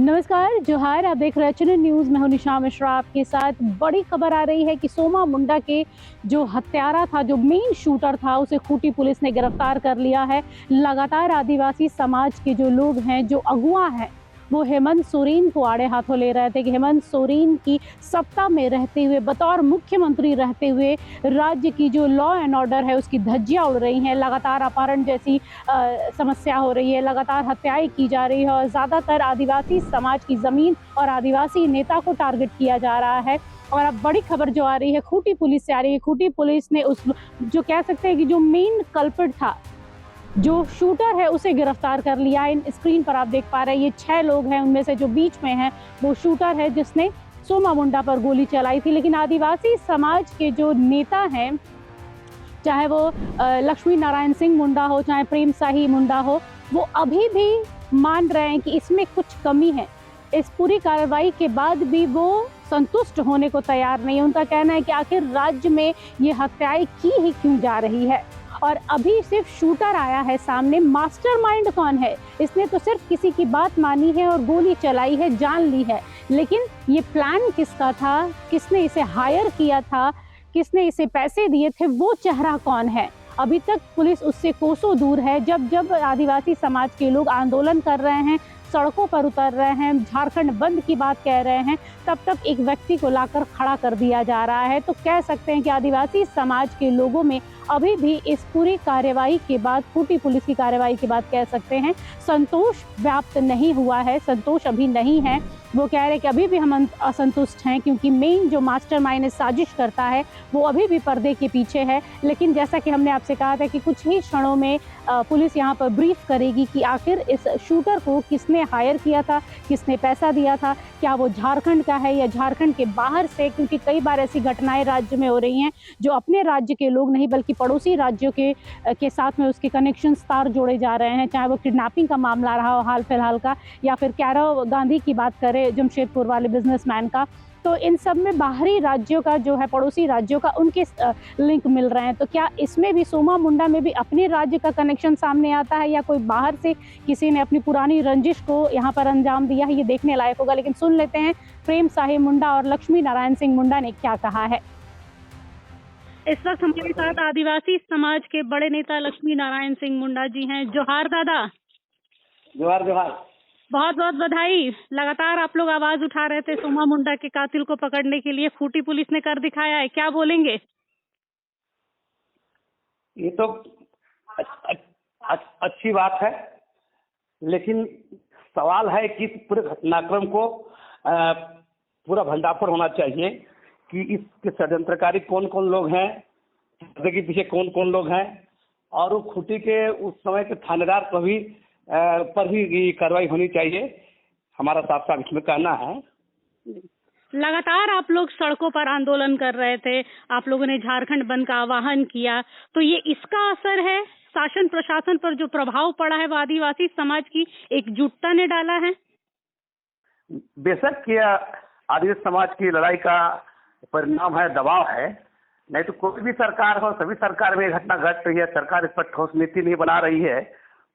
नमस्कार, जोहार। आप देख रहे हैं चैनल न्यूज। मैं हूं निशा मिश्रा आपके साथ। बड़ी खबर आ रही है कि सोमा मुंडा के जो हत्यारा था, जो मेन शूटर था, उसे खूंटी पुलिस ने गिरफ्तार कर लिया है। लगातार आदिवासी समाज के जो लोग हैं, जो अगुआ हैं, वो हेमंत सोरेन को आड़े हाथों ले रहे थे कि हेमंत सोरेन की सत्ता में रहते हुए, बतौर मुख्यमंत्री रहते हुए, राज्य की जो लॉ एंड ऑर्डर है उसकी धज्जियां उड़ रही हैं। लगातार अपहरण जैसी समस्या हो रही है, लगातार हत्याएं की जा रही है और ज़्यादातर आदिवासी समाज की ज़मीन और आदिवासी नेता को टारगेट किया जा रहा है। और अब बड़ी खबर जो आ रही है खूंटी पुलिस से आ रही है। खूंटी पुलिस ने उस जो कह सकते हैं कि जो मेन कल्प्रिट था, जो शूटर है, उसे गिरफ्तार कर लिया। इन स्क्रीन पर आप देख पा रहे हैं, ये 6 लोग हैं। उनमें से जो बीच में है वो शूटर है जिसने सोमा मुंडा पर गोली चलाई थी। लेकिन आदिवासी समाज के जो नेता हैं, चाहे वो लक्ष्मी नारायण सिंह मुंडा हो, चाहे प्रेम साही मुंडा हो, वो अभी भी मान रहे हैं कि इसमें कुछ कमी है। इस पूरी कार्रवाई के बाद भी वो संतुष्ट होने को तैयार नहीं है। उनका कहना है कि आखिर राज्य में ये हत्याएं की ही क्यों जा रही है। और अभी सिर्फ शूटर आया है सामने, मास्टरमाइंड कौन है? इसने तो सिर्फ किसी की बात मानी है और गोली चलाई है, जान ली है। लेकिन ये प्लान किसका था, किसने इसे हायर किया था, किसने इसे पैसे दिए थे, वो चेहरा कौन है? अभी तक पुलिस उससे कोसों दूर है। जब जब आदिवासी समाज के लोग आंदोलन कर रहे हैं, सड़कों पर उतर रहे हैं, झारखंड बंद की बात कह रहे हैं, तब तक एक व्यक्ति को लाकर खड़ा कर दिया जा रहा है। तो कह सकते हैं कि आदिवासी समाज के लोगों में अभी भी इस पूरी कार्रवाई के बाद, खूंटी पुलिस की कार्रवाई के बाद, कह सकते हैं संतोष व्याप्त नहीं हुआ है, संतोष अभी नहीं है। वो कह रहे हैं कि अभी भी हम असंतुष्ट हैं, क्योंकि मेन जो मास्टरमाइंड साजिश करता है वो अभी भी पर्दे के पीछे है। लेकिन जैसा कि हमने आपसे कहा था कि कुछ ही क्षणों में पुलिस यहाँ पर ब्रीफ करेगी कि आखिर इस शूटर को किसने हायर किया था, किसने पैसा दिया था, क्या वो झारखंड का है या झारखंड के बाहर से। क्योंकि कई बार ऐसी घटनाएं राज्य में हो रही हैं जो अपने राज्य के लोग नहीं बल्कि पड़ोसी राज्यों के साथ में उसके कनेक्शन तार जोड़े जा रहे हैं। चाहे वो किडनैपिंग का मामला रहा हो हाल फिलहाल का, या फिर कैरव गांधी की बात करें, जमशेदपुर वाले बिजनेसमैन का, तो इन सब में बाहरी राज्यों का जो है, पड़ोसी राज्यों का, उनके लिंक मिल रहे हैं। तो क्या इसमें भी, सोमा मुंडा में भी अपने राज्य का कनेक्शन सामने आता है या कोई बाहर से किसी ने अपनी पुरानी रंजिश को यहाँ पर अंजाम दिया है? ये देखने लायक होगा। लेकिन सुन लेते हैं प्रेम साही मुंडा और लक्ष्मी नारायण सिंह मुंडा ने क्या कहा है। इस वक्त हमारे साथ आदिवासी समाज के बड़े नेता लक्ष्मी नारायण सिंह मुंडा जी हैं। जोहार दादा। जोहार जोहार। बहुत बहुत बधाई। लगातार आप लोग आवाज उठा रहे थे सोमा मुंडा के कातिल को पकड़ने के लिए, खूंटी पुलिस ने कर दिखाया है, क्या बोलेंगे? ये तो अच्छी बात है, लेकिन सवाल है कि पूरे घटनाक्रम को पूरा भंडाफोड़ होना चाहिए कि इसके षड्यंत्रकारी कौन कौन लोग हैं, पर्दे के पीछे कौन कौन लोग हैं, और वो खूंटी के उस समय के थानेदार पर भी कार्रवाई होनी चाहिए। हमारा साफ साफ इसमें कहना है। लगातार आप लोग सड़कों पर आंदोलन कर रहे थे, आप लोगों ने झारखंड बंद का आह्वान किया, तो ये इसका असर है? शासन प्रशासन पर जो प्रभाव पड़ा है वो आदिवासी समाज की एकजुटता ने डाला है? बेशक यह आदिवासी समाज की लड़ाई का परिणाम है, दबाव है। नहीं तो कोई भी सरकार हो, सभी सरकार में घटना घट रही है, सरकार इस पर ठोस नीति नहीं बना रही है।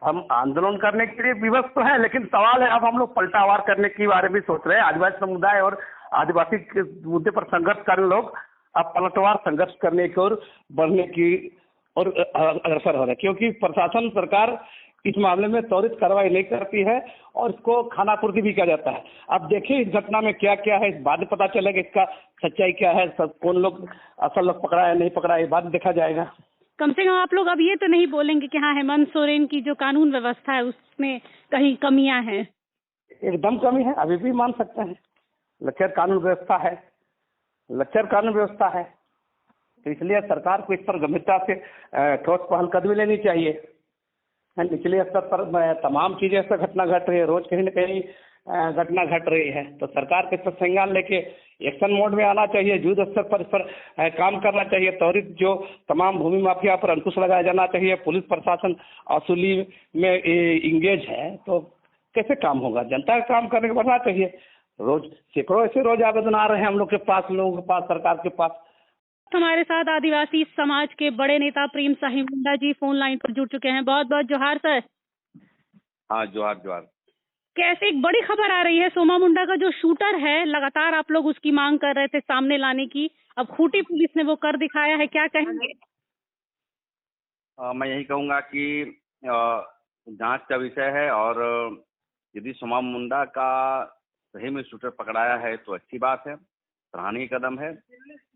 हम आंदोलन करने के लिए विवश तो है, लेकिन सवाल है अब हम लोग पलटावार करने के बारे में सोच रहे हैं। आदिवासी समुदाय और आदिवासी के मुद्दे पर संघर्ष कर रहे लोग अब पलटवार संघर्ष करने की ओर बढ़ने की और अग्रसर हो रहे हैं, क्योंकि प्रशासन, सरकार इस मामले में त्वरित कार्रवाई नहीं करती है और इसको खानापूर्ति भी किया जाता है। अब देखिए इस घटना में क्या क्या है, इस बाद में पता चलेगा इसका सच्चाई क्या है, सब कौन लोग असल लोग पकड़ा है नहीं पकड़ा है, ये बाद में देखा जाएगा। कम से कम आप लोग अब ये तो नहीं बोलेंगे कि हाँ, हेमंत सोरेन की जो कानून व्यवस्था है उसमें कहीं कमियां हैं? एकदम कमी है, अभी भी मान सकते हैं। लचर कानून व्यवस्था है, लचर कानून व्यवस्था है, तो इसलिए सरकार को इस पर गंभीरता से ठोस पहलकदमी लेनी चाहिए। निचले स्तर पर तमाम चीजें से घटना घट रही है, रोज कहीं न कहीं घटना घट रही है, तो सरकार के इस पर संज्ञान लेके एक्शन मोड में आना चाहिए, युद्ध स्तर पर इस पर काम करना चाहिए। त्वरित जो तमाम भूमि माफिया पर अंकुश लगाया जाना चाहिए। पुलिस प्रशासन वसूली में इंगेज है, तो कैसे काम होगा? जनता का काम करने को बढ़ना चाहिए। रोज सैकड़ों ऐसे रोज आवेदन आ रहे हैं हम लोग के पास, लोगों के पास, सरकार के पास। हमारे साथ आदिवासी समाज के बड़े नेता प्रेम साही मुंडा जी फोन लाइन पर जुड़ चुके हैं। बहुत बहुत जोहार सर। हाँ, जोहार जोहार। कैसे एक बड़ी खबर आ रही है, सोमा मुंडा का जो शूटर है, लगातार आप लोग उसकी मांग कर रहे थे सामने लाने की, अब खूंटी पुलिस ने वो कर दिखाया है, क्या कहेंगे? मैं यही कहूँगा कि जांच का विषय है और यदि सोमा मुंडा का सही में शूटर पकड़ाया है तो अच्छी बात है, सराहनीय कदम है।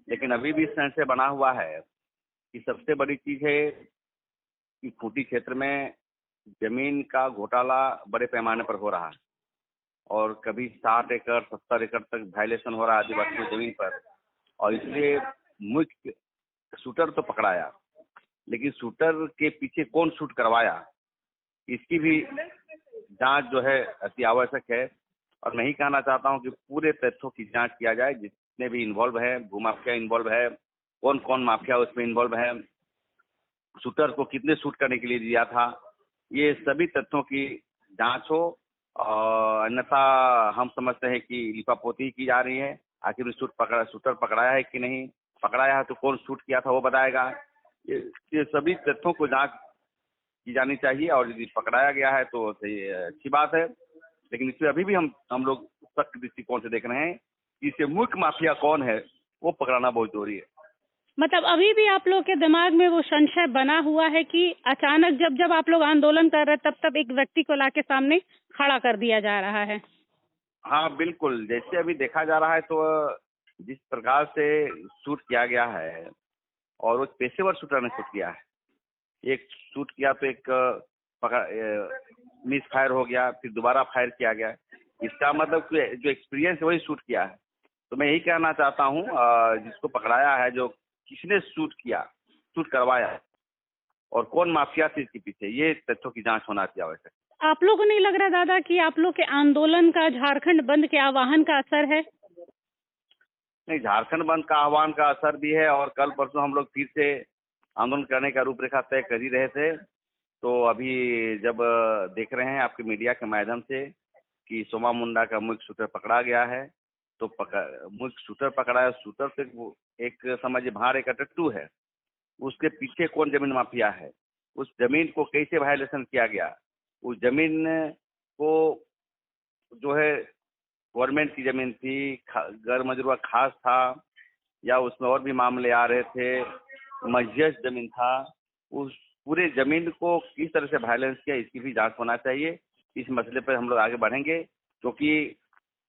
लेकिन अभी भी संशय बना हुआ है कि सबसे बड़ी चीज़ है कि खूंटी क्षेत्र में जमीन का घोटाला बड़े पैमाने पर हो रहा है और कभी 60 एकड़ 70 एकड़ तक वायलेशन हो रहा है आदिवासी जमीन पर, और इसलिए मुख्य शूटर तो पकड़ाया, लेकिन शूटर के पीछे कौन शूट करवाया इसकी भी जांच जो है अति आवश्यक है। और मैं ही कहना चाहता हूं कि पूरे तथ्यों की जांच किया जाए, जितने भी इन्वॉल्व है, भूमाफिया इन्वॉल्व है, कौन कौन माफिया उसमें इन्वॉल्व है, शूटर को कितने शूट करने के लिए दिया था, ये सभी तथ्यों की जांच हो। अन्यथा हम समझते हैं कि लिपापोती की जा रही है, आखिर शूटर पकड़ाया है कि नहीं पकड़ाया है तो कौन शूट किया था वो बताएगा। ये सभी तथ्यों को जांच की जानी चाहिए और यदि पकड़ाया गया है तो अच्छी बात है, लेकिन इसमें अभी भी हम लोग सख्त दृष्टिकोण से देख रहे हैं कि इससे मुख्य माफिया कौन है वो पकड़ाना बहुत जरूरी है। मतलब अभी भी आप लोग के दिमाग में वो संशय बना हुआ है कि अचानक जब आप लोग आंदोलन कर रहे तब एक व्यक्ति को लाके सामने खड़ा कर दिया जा रहा है? हाँ बिल्कुल, जैसे अभी देखा जा रहा है तो जिस प्रकार से शूट किया गया है और वो पेशेवर शूटर ने शूट किया है, एक शूट किया तो एक मिस फायर हो गया, फिर दोबारा फायर किया गया, इसका मतलब कि जो एक्सपीरियंस है वही शूट किया है। तो मैं यही कहना चाहता हूँ जिसको पकड़ाया है, जो किसने शूट किया, शूट करवाया और कौन माफिया थी इसके पीछे, ये तथ्यों की जांच होना चाहिए आवश्यक। आप लोगों को नहीं लग रहा दादा कि आप लोग के आंदोलन का झारखंड बंद के आह्वान का असर है? नहीं, झारखंड बंद का आह्वान का असर भी है और कल परसों हम लोग फिर से आंदोलन करने का रूपरेखा तय कर ही रहे थे। तो अभी जब देख रहे हैं आपके मीडिया के माध्यम से कि सोमा मुंडा का मुख्य शूटर पकड़ा गया है, तो मुख्य शूटर पकड़ा है, शूटर से एक समझिए बाहर एक टट्टू है, उसके पीछे कौन जमीन माफिया है, उस जमीन को कैसे वायलेशन किया गया, उस जमीन को जो है गवर्नमेंट की जमीन थी, गैर मजरूआ खास था या उसमें और भी मामले आ रहे थे, मजस जमीन था, उस पूरे जमीन को किस तरह से वायलेंस किया इसकी भी जांच होना चाहिए। इस मसले पर हम लोग आगे बढ़ेंगे, क्योंकि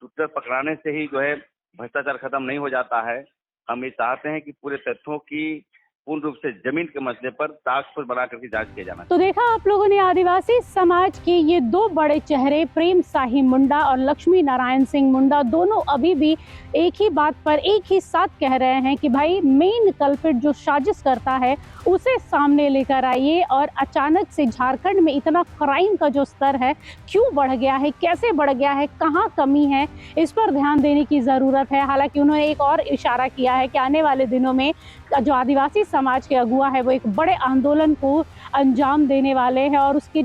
शूटर पकड़ाने से ही जो है भ्रष्टाचार खत्म नहीं हो जाता है। हम ये चाहते हैं कि पूरे तथ्यों की पूर्ण रूप से जमीन के मसले पर टास्क फोर्स बना करके जांच किया जाना। तो देखा आप लोगों ने, आदिवासी समाज के ये दो बड़े चेहरे प्रेम साही मुंडा और लक्ष्मी नारायण सिंह मुंडा, दोनों अभी भी एक ही बात पर एक ही साथ कह रहे हैं कि भाई मेन कल्प्रिट जो साजिश करता है उसे सामने लेकर आइए। और अचानक से झारखंड में इतना क्राइम का जो स्तर है क्यों बढ़ गया है, कैसे बढ़ गया है, कहाँ कमी है, इस पर ध्यान देने की ज़रूरत है। हालांकि उन्होंने एक और इशारा किया है कि आने वाले दिनों में जो आदिवासी समाज के अगुआ है वो एक बड़े आंदोलन को अंजाम देने वाले हैं और उसके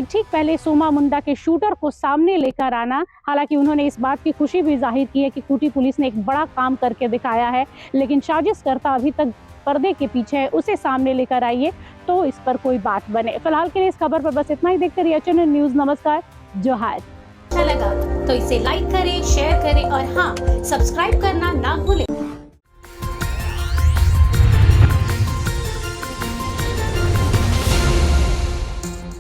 ठीक पहले सोमा मुंडा के शूटर को सामने लेकर आना। हालांकि उन्होंने इस बात की खुशी भी जाहिर की है कि खूंटी पुलिस ने एक बड़ा काम करके दिखाया है, लेकिन साजिशकर्ता अभी तक पर्दे के पीछे है, उसे सामने लेकर आइए तो इस पर कोई बात बने। फिलहाल के लिए इस खबर पर बस इतना ही। देखते रहिए चैनल न्यूज़। नमस्कार, जोहार। अच्छा लगा तो इसे लाइक करें, शेयर करें और हाँ, सब्सक्राइब करना ना भूलें।